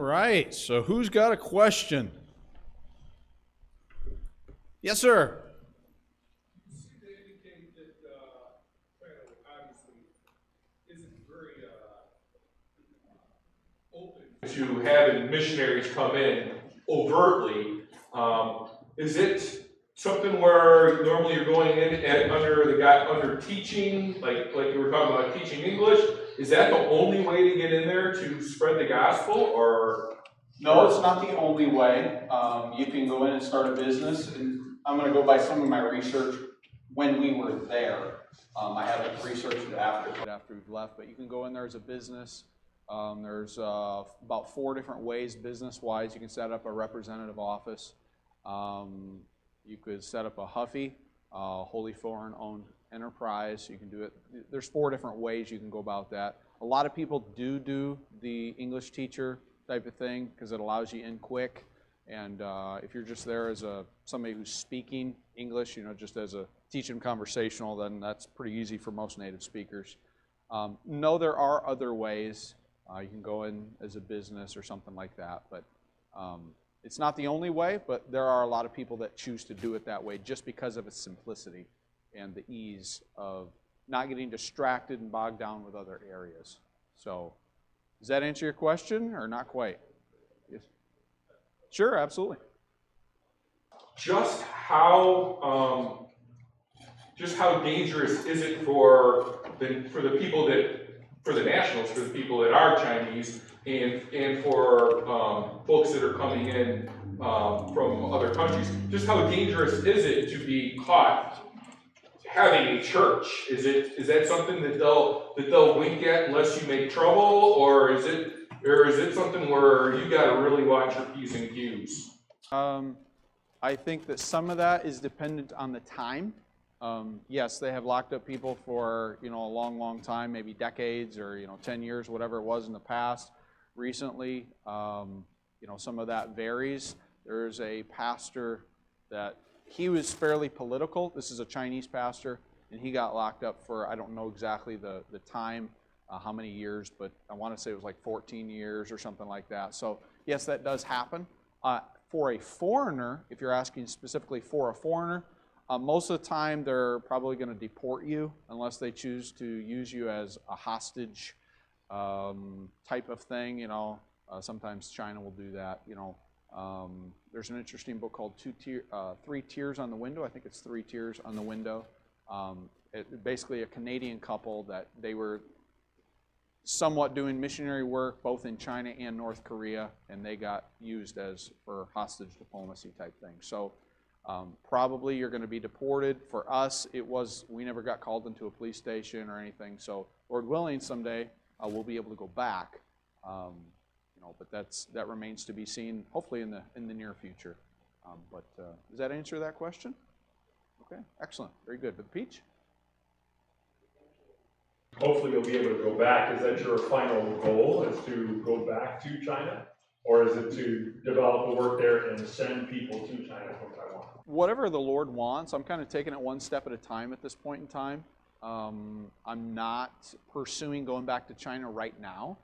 right, so who's got a question? Yes, sir. You seem to indicate that China obviously isn't very open to having missionaries come in overtly. Is it something where normally you're going in under teaching, like you were talking about teaching English? Is that the only way to get in there to spread the gospel, or? No, it's not the only way. You can go in and start a business, and I'm going to go by some of my research when we were there. I haven't researched it after we've left, but you can go in there as a business. There's about 4 different ways business-wise. You can set up a representative office. You could set up a Huffy, wholly foreign-owned enterprise. You can do it. There's 4 different ways you can go about that. A lot of people do the English teacher type of thing because it allows you in quick. And if you're just there as somebody who's speaking English, just as a teaching conversational, then that's pretty easy for most native speakers. No, there are other ways. You can go in as a business or something like that, but it's not the only way, but there are a lot of people that choose to do it that way just because of its simplicity and the ease of not getting distracted and bogged down with other areas. So, does that answer your question or not quite? Yes. Sure, absolutely. Just how dangerous is it for the people for the nationals, for the people that are Chinese, and for folks that are coming in from other countries? Just how dangerous is it to be caught having a church? Is that something that they'll wink at unless you make trouble, or is it something where you got to really watch your P's and Q's? I think that some of that is dependent on the time. Yes, they have locked up people for a long time, maybe decades or 10 years, whatever it was in the past. Recently, some of that varies. There's a pastor that he was fairly political. This is a Chinese pastor, and he got locked up for, I don't know exactly the time, how many years, but I want to say it was like 14 years or something like that. So yes, that does happen. For a foreigner, if you're asking specifically for a foreigner, most of the time they're probably going to deport you unless they choose to use you as a hostage type of thing. Sometimes China will do that. There's an interesting book called Three Tears on the Window. I think it's 3 Tears on the Window. Basically a Canadian couple that they were somewhat doing missionary work both in China and North Korea, and they got used for hostage diplomacy type thing. So probably you're going to be deported. For us, we never got called into a police station or anything. So Lord willing, someday we'll be able to go back. But that remains to be seen. Hopefully in the near future. Does that answer that question? Okay, excellent, very good. But Peach. Hopefully you'll be able to go back. Is that your final goal, is to go back to China? Or is it to develop a work there and send people to China from Taiwan? Whatever the Lord wants. I'm kind of taking it one step at a time at this point in time. I'm not pursuing going back to China right now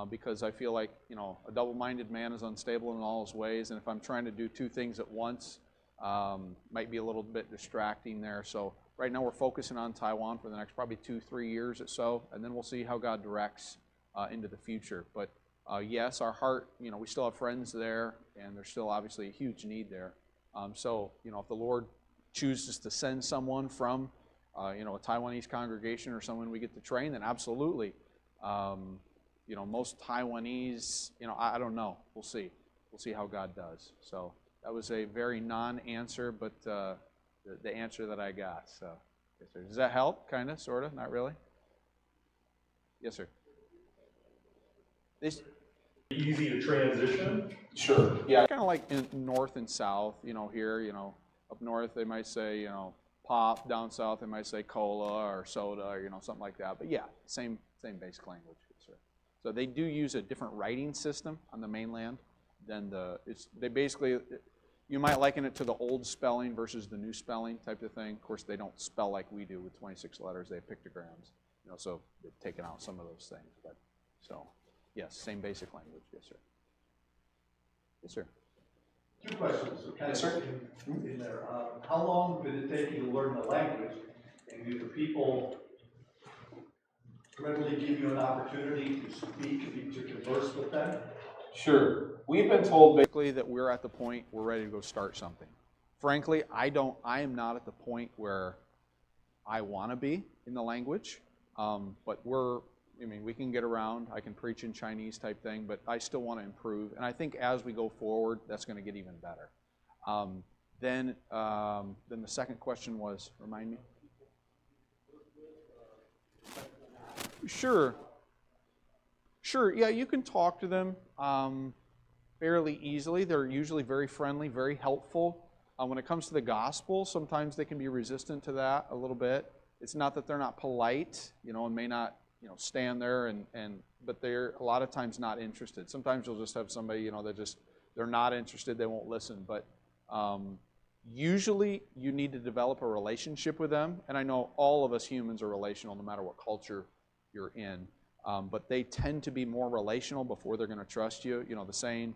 because I feel like, a double-minded man is unstable in all his ways, and if I'm trying to do 2 things at once, might be a little bit distracting there. So right now we're focusing on Taiwan for the next probably 2-3 years or so, and then we'll see how God directs into the future. But yes, our heart, we still have friends there, and there's still obviously a huge need there. So, if the Lord chooses to send someone from, a Taiwanese congregation or someone we get to train, then absolutely. Most Taiwanese, I don't know. We'll see. We'll see how God does. So that was a very non-answer, but the answer that I got. So, yes, sir. Does that help? Kind of, sort of, not really? Yes, sir. Easy to transition? Sure. Yeah, kind of like in north and south, here, up north they might say, pop. Down south they might say cola or soda or, something like that. But yeah, same basic language. Yes, sir. So they do use a different writing system on the mainland than they basically, you might liken it to the old spelling versus the new spelling type of thing. Of course, they don't spell like we do with 26 letters. They have pictograms, so they've taken out some of those things. But so, yes, same basic language. Yes, sir. Yes, sir. Two questions, so kind Yes, of sir. in there. How long did it take you to learn the language? And do the people readily give you an opportunity to speak, to converse with them? Sure. We've been told basically that we're at the point we're ready to go start something. Frankly, I am not at the point where I want to be in the language, but we can get around. I can preach in Chinese type thing, but I still want to improve. And I think as we go forward, that's going to get even better. Then the second question was, remind me? Sure. Yeah, you can talk to them fairly easily. They're usually very friendly, very helpful. When it comes to the gospel, sometimes they can be resistant to that a little bit. It's not that they're not polite, and may not, stand there but they're a lot of times not interested. Sometimes you'll just have somebody, they're not interested, they won't listen. But usually you need to develop a relationship with them. And I know all of us humans are relational no matter what culture you're in. But they tend to be more relational before they're going to trust you. The saying,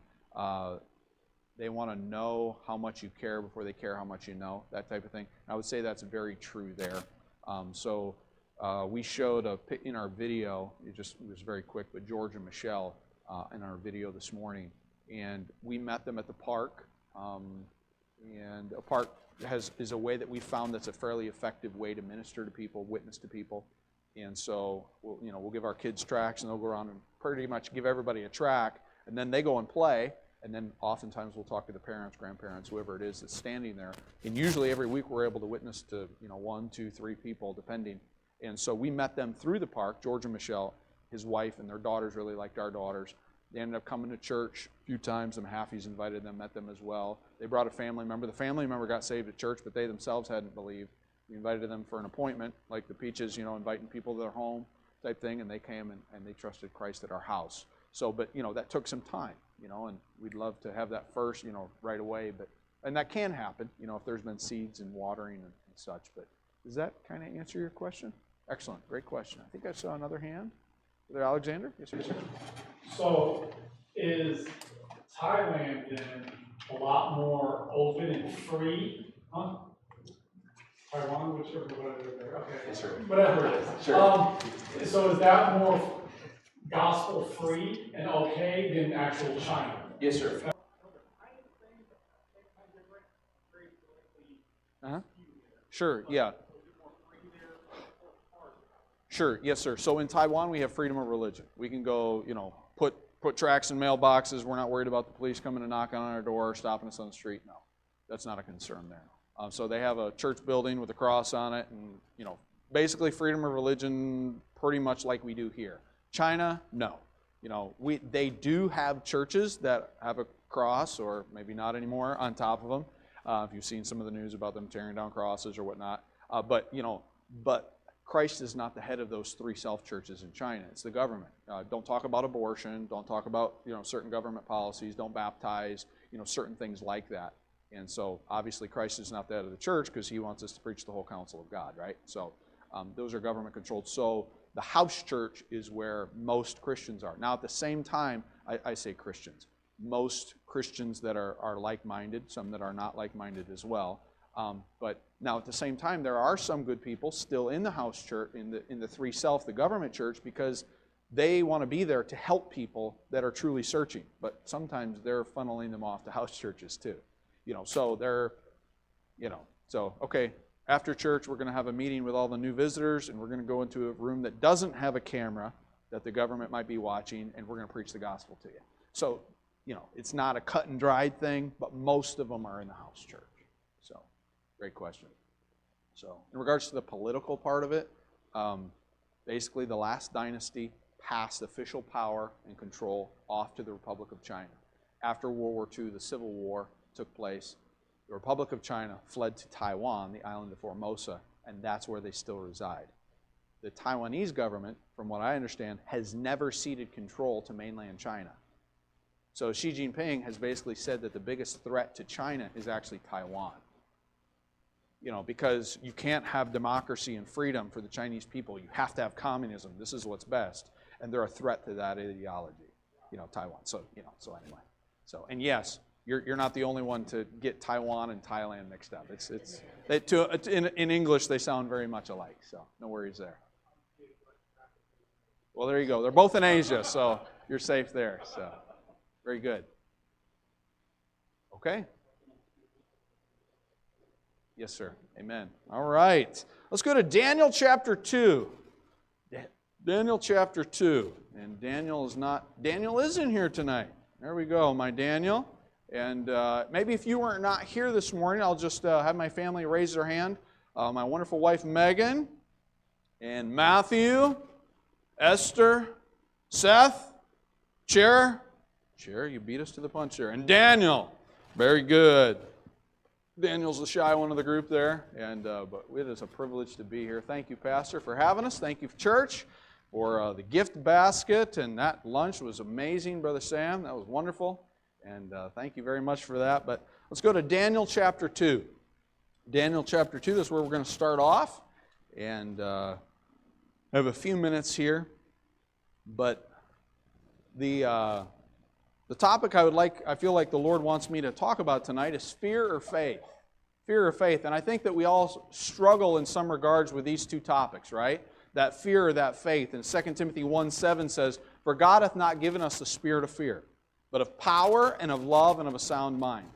they want to know how much you care before they care how much you know, that type of thing. And I would say that's very true there. We showed in our video, it was very quick, but George and Michelle in our video this morning. And we met them at the park. And a park is a way that we found that's a fairly effective way to minister to people, witness to people. And so we'll give our kids tracts, and they'll go around and pretty much give everybody a tract, and then they go and play, and then oftentimes we'll talk to the parents, grandparents, whoever it is that's standing there. And usually every week we're able to witness to 1, 2, 3 people, depending. And so we met them through the park, George and Michelle, his wife, and their daughters really liked our daughters. They ended up coming to church a few times. The Mahaffey's invited them, met them as well. They brought a family member. The family member got saved at church, but they themselves hadn't believed. We invited them for an appointment, like the Peaches, inviting people to their home type thing, and they came and they trusted Christ at our house. So, but, that took some time, and we'd love to have that first, right away. And that can happen, if there's been seeds and watering and such. But does that kind of answer your question? Excellent. Great question. I think I saw another hand. There, Alexander? Yes, sir. So is Thailand then a lot more open and free? Huh? Taiwan, whatever there. Okay. Yes, sir. Whatever it is. Sure. So is that more gospel free and okay than actual China? Yes, sir. Sure, yeah. Sure, yes, sir. So in Taiwan, we have freedom of religion. We can go, put tracts in mailboxes. We're not worried about the police coming and knocking on our door, stopping us on the street. No, that's not a concern there. So they have a church building with a cross on it, and basically freedom of religion, pretty much like we do here. China, no. They do have churches that have a cross, or maybe not anymore, on top of them. If you've seen some of the news about them tearing down crosses or whatnot, but Christ is not the head of those 3 self-churches in China. It's the government. Don't talk about abortion. Don't talk about certain government policies. Don't baptize. Certain things like that. And so obviously Christ is not the head of the church because he wants us to preach the whole counsel of God, right? So those are government controlled. So the house church is where most Christians are. Now at the same time, I say Christians. Most Christians that are like-minded, some that are not like-minded as well. But now at the same time, there are some good people still in the house church, in the 3 self, the government church, because they want to be there to help people that are truly searching. But sometimes they're funneling them off to house churches too. So they're, so okay, after church, we're going to have a meeting with all the new visitors, and we're going to go into a room that doesn't have a camera that the government might be watching, and we're going to preach the gospel to you. So, it's not a cut and dried thing, but most of them are in the house church. So, great question. So, in regards to the political part of it, basically the last dynasty passed official power and control off to the Republic of China. After World War II, the Civil War took place. The Republic of China fled to Taiwan, the island of Formosa, and that's where they still reside. The Taiwanese government, from what I understand, has never ceded control to mainland China. So Xi Jinping has basically said that the biggest threat to China is actually Taiwan. Because you can't have democracy and freedom for the Chinese people. You have to have communism. This is what's best. And they're a threat to that ideology, Taiwan. So, so anyway. So, and yes, you're not the only one to get Taiwan and Thailand mixed up. In English, they sound very much alike, so no worries there. Well, there you go. They're both in Asia, so you're safe there. So, very good. Okay. Yes, sir. Amen. All right. Let's go to Daniel chapter 2. Daniel chapter 2. And Daniel is in here tonight. There we go, my Daniel. And maybe if you were not here this morning, I'll just have my family raise their hand. My wonderful wife, Megan, and Matthew, Esther, Seth, Chair, you beat us to the punch there. And Daniel, very good. Daniel's the shy one of the group there, but it is a privilege to be here. Thank you, Pastor, for having us. Thank you, church, for the gift basket, and that lunch was amazing, Brother Sam. That was wonderful, and thank you very much for that. But let's go to Daniel chapter 2. Daniel chapter 2, that's where we're going to start off, and I have a few minutes here, but the topic I feel like the Lord wants me to talk about tonight is fear or faith. Fear or faith. And I think that we all struggle in some regards with these two topics, right? That fear or that faith. And 2 Timothy 1:7 says, "For God hath not given us the spirit of fear, but of power and of love and of a sound mind."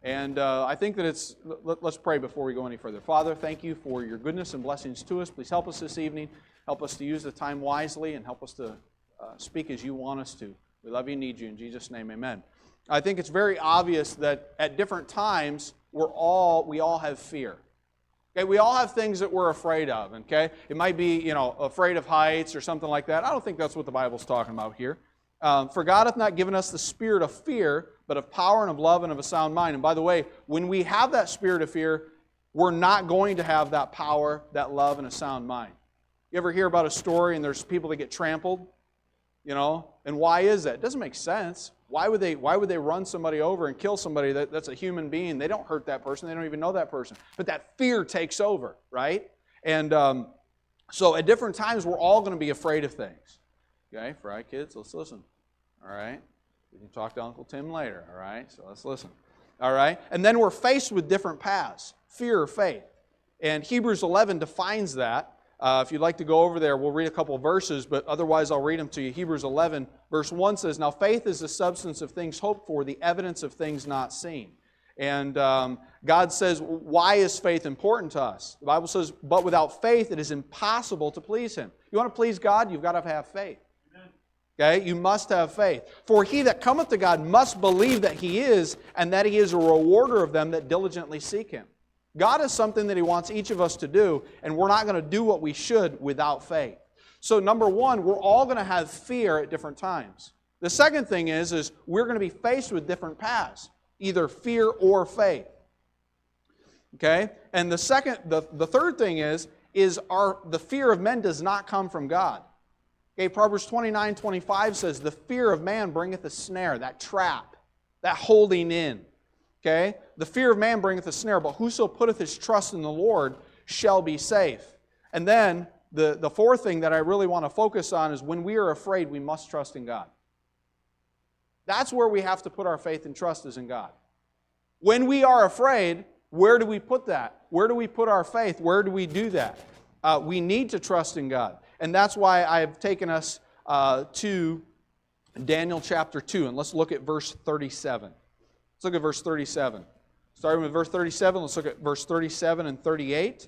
And I think that let's pray before we go any further. Father, thank you for your goodness and blessings to us. Please help us this evening. Help us to use the time wisely and help us to speak as you want us to. We love you and need you. In Jesus' name, amen. I think it's very obvious that at different times, we all have fear. Okay, we all have things that we're afraid of, okay? It might be, afraid of heights or something like that. I don't think that's what the Bible's talking about here. For God hath not given us the spirit of fear, but of power and of love and of a sound mind. And by the way, when we have that spirit of fear, we're not going to have that power, that love, and a sound mind. You ever hear about a story and there's people that get trampled? And why is that? It doesn't make sense. Why would they run somebody over and kill somebody that's a human being? They don't hurt that person. They don't even know that person. But that fear takes over, right? And so at different times, we're all going to be afraid of things. Okay, Frey kids, let's listen. All right? We can talk to Uncle Tim later, all right? So let's listen. All right? And then we're faced with different paths, fear or faith. And Hebrews 11 defines that. If you'd like to go over there, we'll read a couple of verses, but otherwise I'll read them to you. Hebrews 11, verse 1 says, "Now faith is the substance of things hoped for, the evidence of things not seen." And God says, why is faith important to us? The Bible says, "But without faith it is impossible to please Him." You want to please God? You've got to have faith. Okay? You must have faith. "For he that cometh to God must believe that He is, and that He is a rewarder of them that diligently seek Him." God is something that He wants each of us to do, and we're not going to do what we should without faith. So number one, we're all going to have fear at different times. The second thing is we're going to be faced with different paths, either fear or faith. Okay? And the third thing is the fear of men does not come from God. Okay, Proverbs 29:25 says, "The fear of man bringeth a snare," that trap, that holding in. Okay? "The fear of man bringeth a snare, but whoso putteth his trust in the Lord shall be safe." And then the fourth thing that I really want to focus on is when we are afraid, we must trust in God. That's where we have to put our faith and trust, is in God. When we are afraid, where do we put that? Where do we put our faith? Where do we do that? We need to trust in God. And that's why I've taken us to Daniel chapter 2. And let's look at verse 37. Let's look at verse 37. Starting with verse 37, let's look at verse 37 and 38.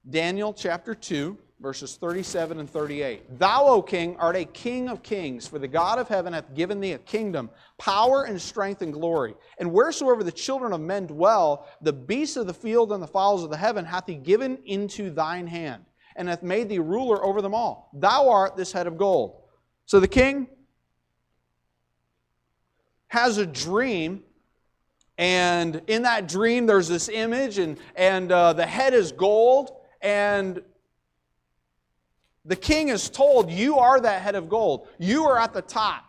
Daniel chapter 2, verses 37 and 38. "Thou, O king, art a king of kings, for the God of heaven hath given thee a kingdom, power and strength and glory. And wheresoever the children of men dwell, the beasts of the field and the fowls of the heaven hath He given into thine hand, and hath made thee ruler over them all. Thou art this head of gold." So the king has a dream, and in that dream there's this image, and the head is gold, and the king is told, you are that head of gold. You are at the top.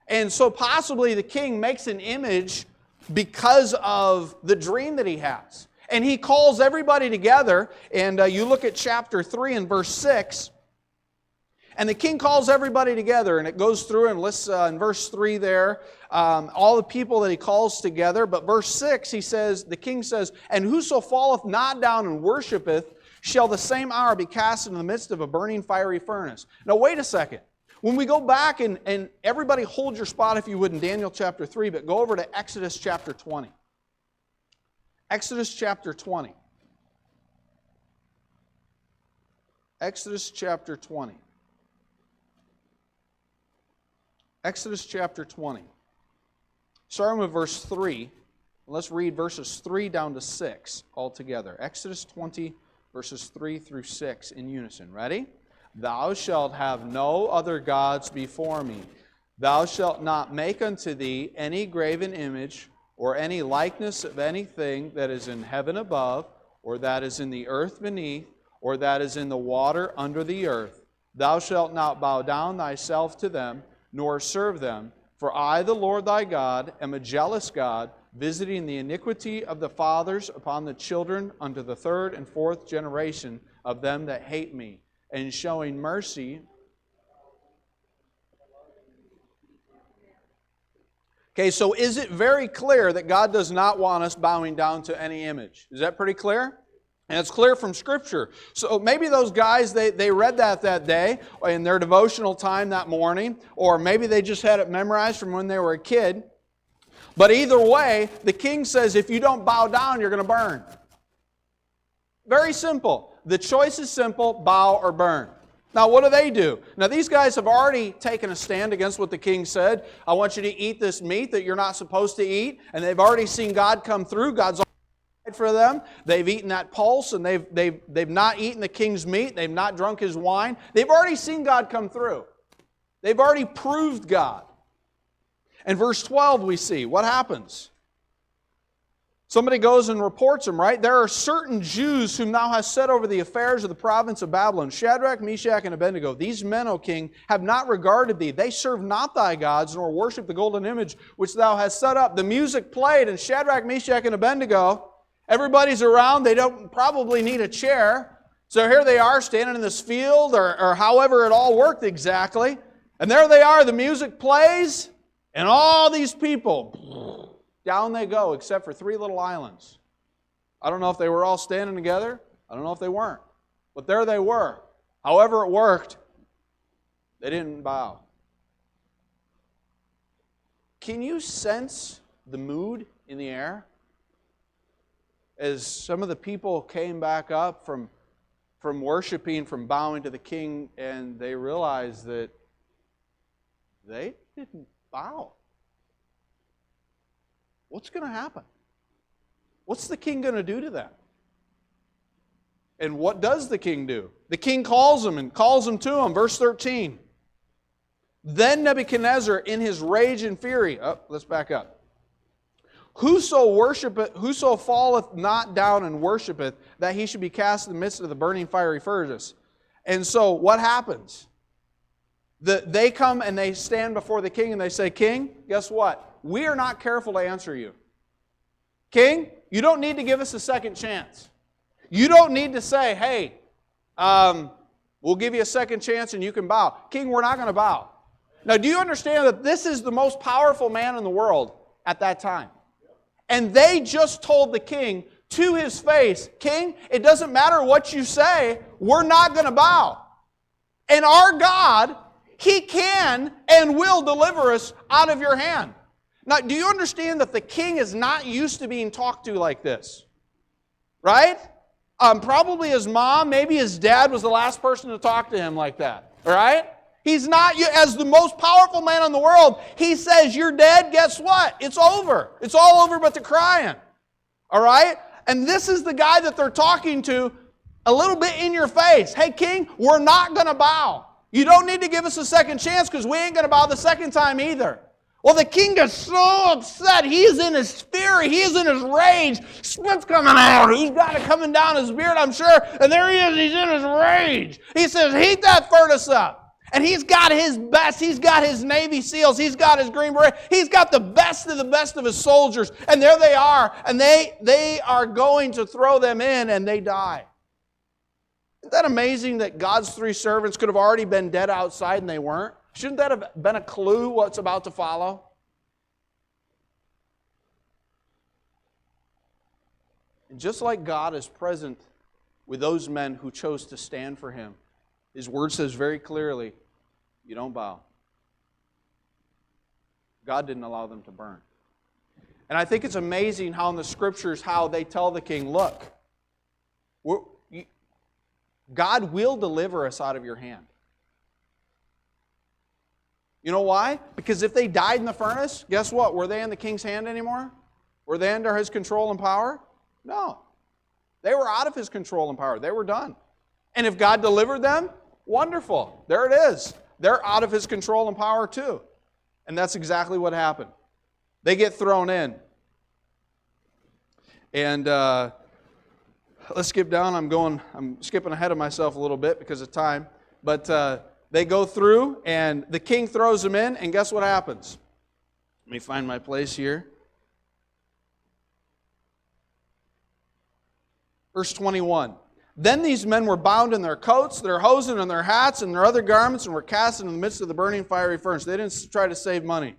And so possibly the king makes an image because of the dream that he has. And he calls everybody together, and you look at chapter 3 and verse 6, And the king calls everybody together, and it goes through and lists in verse 3 there, all the people that he calls together. But verse 6, he says, the king says, "And whoso falleth not down and worshipeth, shall the same hour be cast into the midst of a burning fiery furnace." Now wait a second. When we go back, and everybody hold your spot if you would in Daniel chapter 3, but go over to Exodus chapter 20. Exodus chapter 20. Exodus chapter 20. Exodus chapter 20. Starting with verse 3, let's read verses 3 down to 6 altogether. Exodus 20, verses 3 through 6 in unison. Ready? "Thou shalt have no other gods before me. Thou shalt not make unto thee any graven image, or any likeness of anything that is in heaven above, or that is in the earth beneath, or that is in the water under the earth. Thou shalt not bow down thyself to them, nor serve them. For I, the Lord thy God, am a jealous God, visiting the iniquity of the fathers upon the children unto the third and fourth generation of them that hate me, and showing mercy." Okay, so is it very clear that God does not want us bowing down to any image? Is that pretty clear? And it's clear from Scripture. So maybe those guys, they read that day in their devotional time that morning, or maybe they just had it memorized from when they were a kid. But either way, the king says, if you don't bow down, you're going to burn. Very simple. The choice is simple: bow or burn. Now, what do? Now, these guys have already taken a stand against what the king said. I want you to eat this meat that you're not supposed to eat. And they've already seen God come through. God's for them. They've eaten that pulse, and they've not eaten the king's meat. They've not drunk his wine. They've already seen God come through. They've already proved God. In verse 12 we see what happens. Somebody goes and reports them, right? "There are certain Jews whom thou hast set over the affairs of the province of Babylon, Shadrach, Meshach, and Abednego. These men, O king, have not regarded thee. They serve not thy gods, nor worship the golden image which thou hast set up." The music played, and Shadrach, Meshach, and Abednego, everybody's around. They don't probably need a chair. So here they are standing in this field, or however it all worked exactly. And there they are. The music plays, and all these people, down they go, except for 3 little islands. I don't know if they were all standing together. I don't know if they weren't. But there they were. However it worked, they didn't bow. Can you sense the mood in the air? As some of the people came back up from worshiping, from bowing to the king, and they realized that they didn't bow. What's going to happen? What's the king going to do to them? And what does the king do? The king calls them and calls them to him. Verse 13. "Then Nebuchadnezzar, in his rage and fury," let's back up. "Whoso falleth not down and worshipeth, that he should be cast in the midst of the burning fiery furnace." And so what happens? They come and they stand before the king and they say, "King, guess what? We are not careful to answer you. King, you don't need to give us a second chance. You don't need to say, hey, we'll give you a second chance and you can bow. King, we're not going to bow." Now, do you understand that this is the most powerful man in the world at that time? And they just told the king to his face, "King, it doesn't matter what you say, we're not going to bow. And our God, He can and will deliver us out of your hand." Now, do you understand that the king is not used to being talked to like this? Right? Probably his mom, maybe his dad was the last person to talk to him like that. All right? He's not, as the most powerful man in the world, he says, "You're dead, guess what? It's over. It's all over but the crying." All right? And this is the guy that they're talking to a little bit in your face. "Hey, king, we're not going to bow. You don't need to give us a second chance because we ain't going to bow the second time either." Well, the king gets so upset. He is in his fury. He is in his rage. Spit's coming out. He's got it coming down his beard, I'm sure. And there he is. He's in his rage. He says, "Heat that furnace up." And he's got his best. He's got his Navy SEALs. He's got his Green Beret. He's got the best of his soldiers. And there they are. And they are going to throw them in, and they die. Isn't that amazing that God's three servants could have already been dead outside and they weren't? Shouldn't that have been a clue what's about to follow? And just like God is present with those men who chose to stand for Him, His Word says very clearly, you don't bow. God didn't allow them to burn. And I think it's amazing how in the Scriptures, how they tell the king, look, God will deliver us out of your hand. You know why? Because if they died in the furnace, guess what? Were they in the king's hand anymore? Were they under his control and power? No. They were out of his control and power. They were done. And if God delivered them, wonderful. There it is. They're out of his control and power too. And that's exactly what happened. They get thrown in. And let's skip down. I'm skipping ahead of myself a little bit because of time. But they go through, and the king throws them in, and guess what happens? Let me find my place here. Verse 21. Then these men were bound in their coats, their hosen, and their hats, and their other garments, and were cast into the midst of the burning fiery furnace. They didn't try to save money.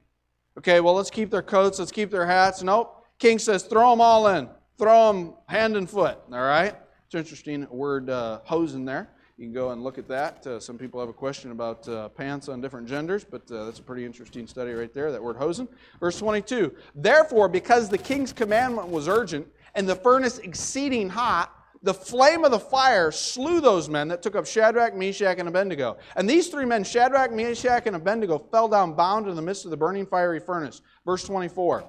Okay, well, let's keep their coats, let's keep their hats. Nope. King says, throw them all in. Throw them hand and foot. All right? It's interesting word hosen there. You can go and look at that. Some people have a question about pants on different genders, but that's a pretty interesting study right there, that word hosen. Verse 22, therefore, because the king's commandment was urgent, and the furnace exceeding hot, the flame of the fire slew those men that took up Shadrach, Meshach, and Abednego. And these three men, Shadrach, Meshach, and Abednego, fell down bound in the midst of the burning fiery furnace. Verse 24,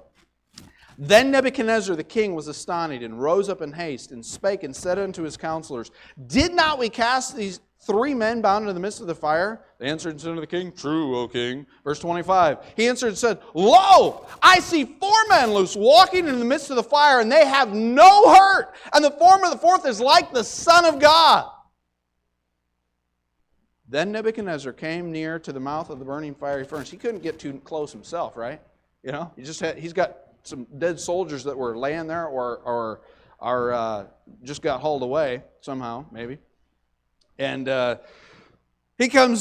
then Nebuchadnezzar the king was astonished, and rose up in haste, and spake, and said unto his counselors, did not we cast these three men bound into the midst of the fire? They answered and said unto the king, true, O king. Verse 25, he answered and said, lo, I see 4 men loose, walking in the midst of the fire, and they have no hurt, and the form of the fourth is like the Son of God. Then Nebuchadnezzar came near to the mouth of the burning fiery furnace. He couldn't get too close himself, right? You know, he's got some dead soldiers that were laying there or just got hauled away somehow, maybe. And he came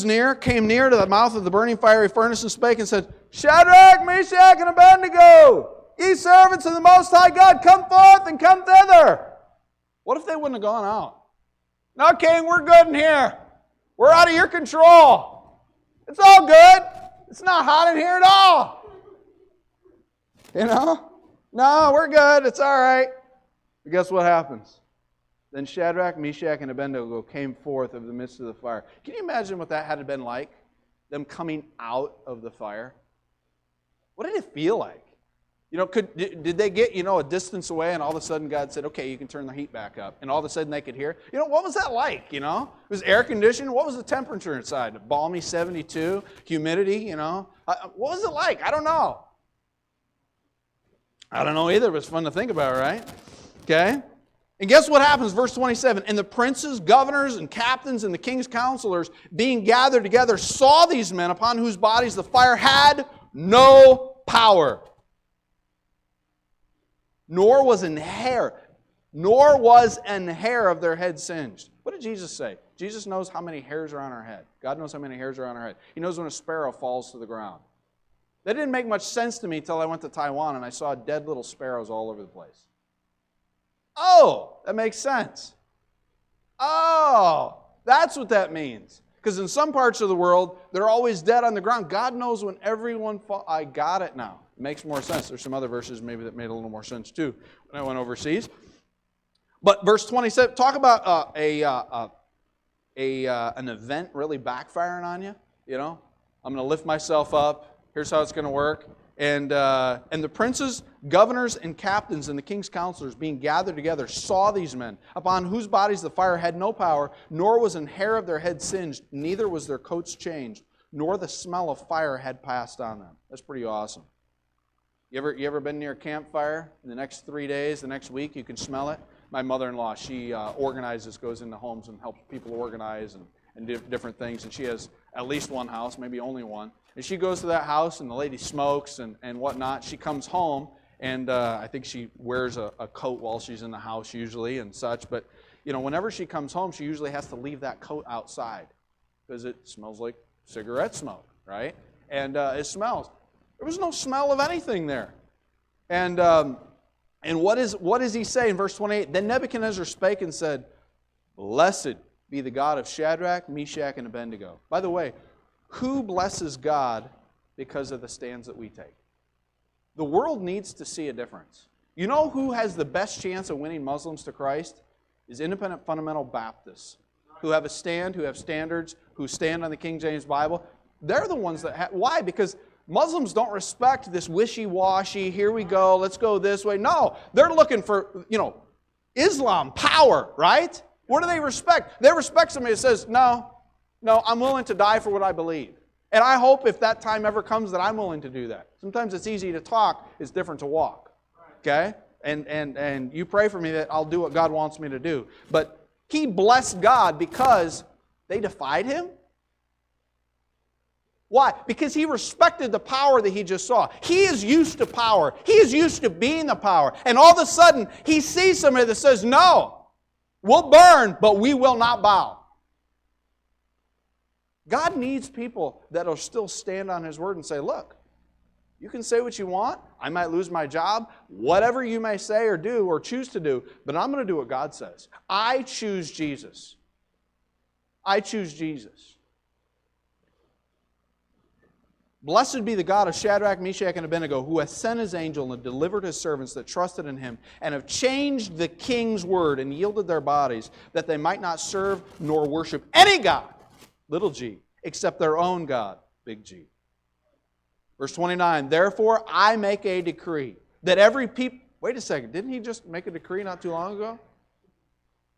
near to the mouth of the burning fiery furnace and spake and said, Shadrach, Meshach, and Abednego, ye servants of the Most High God, come forth and come thither. What if they wouldn't have gone out? No, king, we're good in here. We're out of your control. It's all good. It's not hot in here at all. You know? No, we're good. It's all right. But guess what happens? Then Shadrach, Meshach, and Abednego came forth of the midst of the fire. Can you imagine what that had been like? Them coming out of the fire? What did it feel like? You know, did they get, a distance away, and all of a sudden God said, okay, you can turn the heat back up. And all of a sudden they could hear. What was that like, It was air conditioned. What was the temperature inside? Balmy 72, humidity, What was it like? I don't know. I don't know either, but it's fun to think about, right? Okay? And guess what happens? Verse 27, and the princes, governors, and captains, and the king's counselors, being gathered together, saw these men upon whose bodies the fire had no power. Nor was an hair of their head singed. What did Jesus say? Jesus knows how many hairs are on our head. God knows how many hairs are on our head. He knows when a sparrow falls to the ground. That didn't make much sense to me until I went to Taiwan and I saw dead little sparrows all over the place. Oh, that makes sense. Oh, that's what that means. Because in some parts of the world, they're always dead on the ground. God knows when everyone falls. I got it now. It makes more sense. There's some other verses maybe that made a little more sense too when I went overseas. But verse 27, talk about an event really backfiring on you. I'm going to lift myself up. Here's how it's going to work. And the princes, governors, and captains, and the king's counselors, being gathered together, saw these men, upon whose bodies the fire had no power, nor was an hair of their head singed, neither was their coats changed, nor the smell of fire had passed on them. That's pretty awesome. You ever been near a campfire? In the next 3 days, the next week, you can smell it. My mother-in-law, she organizes, goes into homes and helps people organize and different things. And she has at least one house, maybe only one. And she goes to that house, and the lady smokes and whatnot. She comes home, and I think she wears a coat while she's in the house usually and such. But whenever she comes home, she usually has to leave that coat outside because it smells like cigarette smoke, right? And it smells. There was no smell of anything there. And what does he say in verse 28? Then Nebuchadnezzar spake and said, Blessed be the God of Shadrach, Meshach, and Abednego. By the way, who blesses God because of the stands that we take? The world needs to see a difference. You know who has the best chance of winning Muslims to Christ? Is independent fundamental Baptists, who have a stand, who have standards, who stand on the King James Bible. They're the ones that why? Because Muslims don't respect this wishy-washy, here we go, let's go this way. No, they're looking for, Islam, power, right? What do they respect? They respect somebody that says, no, I'm willing to die for what I believe. And I hope if that time ever comes that I'm willing to do that. Sometimes it's easy to talk, it's different to walk. Okay? And you pray for me that I'll do what God wants me to do. But he blessed God because they defied him. Why? Because he respected the power that he just saw. He is used to power. He is used to being the power. And all of a sudden, he sees somebody that says, no, we'll burn, but we will not bow. God needs people that will still stand on his word and say, look, you can say what you want. I might lose my job. Whatever you may say or do or choose to do, but I'm going to do what God says. I choose Jesus. I choose Jesus. Blessed be the God of Shadrach, Meshach, and Abednego, who hath sent his angel and delivered his servants that trusted in him, and have changed the king's word and yielded their bodies, that they might not serve nor worship any god, little g, except their own God, big G. Verse 29, therefore I make a decree that every people... Wait a second, didn't he just make a decree not too long ago?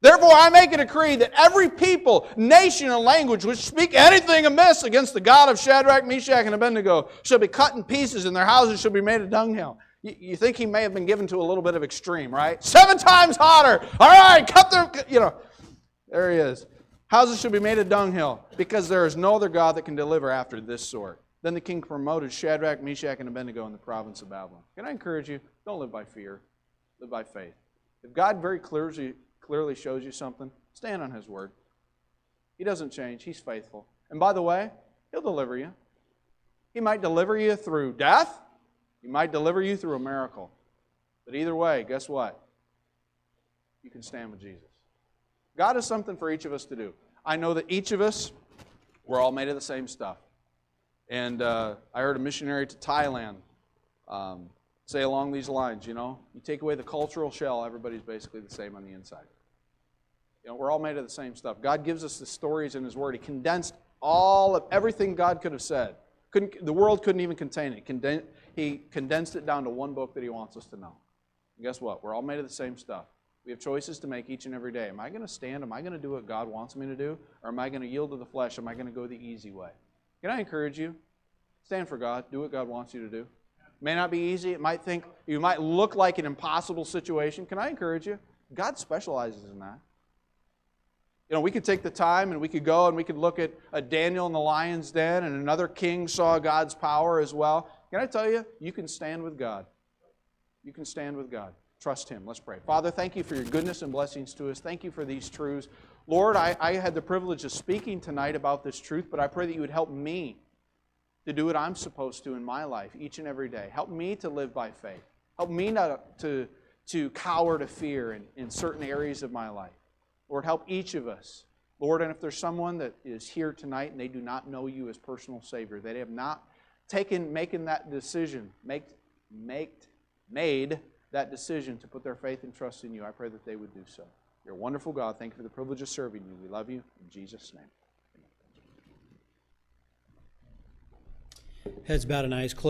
Therefore I make a decree that every people, nation, and language which speak anything amiss against the God of Shadrach, Meshach, and Abednego shall be cut in pieces, and their houses shall be made a dunghill. You think he may have been given to a little bit of extreme, right? 7 times hotter. All right, cut their... There he is. Houses shall be made a dunghill, because there is no other God that can deliver after this sort. Then the king promoted Shadrach, Meshach, and Abednego in the province of Babylon. Can I encourage you? Don't live by fear. Live by faith. If God very clearly shows you something, stand on his word. He doesn't change. He's faithful. And by the way, he'll deliver you. He might deliver you through death. He might deliver you through a miracle. But either way, guess what? You can stand with Jesus. God has something for each of us to do. I know that each of us, we're all made of the same stuff. And I heard a missionary to Thailand say along these lines, you take away the cultural shell, everybody's basically the same on the inside. We're all made of the same stuff. God gives us the stories in his word. He condensed all of everything God could have said. The world couldn't even contain it. He condensed it down to one book that he wants us to know. And guess what? We're all made of the same stuff. We have choices to make each and every day. Am I going to stand? Am I going to do what God wants me to do? Or am I going to yield to the flesh? Am I going to go the easy way? Can I encourage you? Stand for God. Do what God wants you to do. It may not be easy. You might look like an impossible situation. Can I encourage you? God specializes in that. We could take the time and we could go and we could look at Daniel in the lion's den, and another king saw God's power as well. Can I tell you? You can stand with God. You can stand with God. Trust him. Let's pray. Father, thank you for your goodness and blessings to us. Thank you for these truths. Lord, I had the privilege of speaking tonight about this truth, but I pray that you would help me to do what I'm supposed to in my life each and every day. Help me to live by faith. Help me not to cower to fear in certain areas of my life. Lord, help each of us. Lord, and if there's someone that is here tonight and they do not know you as personal Savior, they have not making that decision, made that decision to put their faith and trust in you, I pray that they would do so. You're a wonderful God. Thank you for the privilege of serving you. We love you. In Jesus' name. Heads bowed and eyes closed.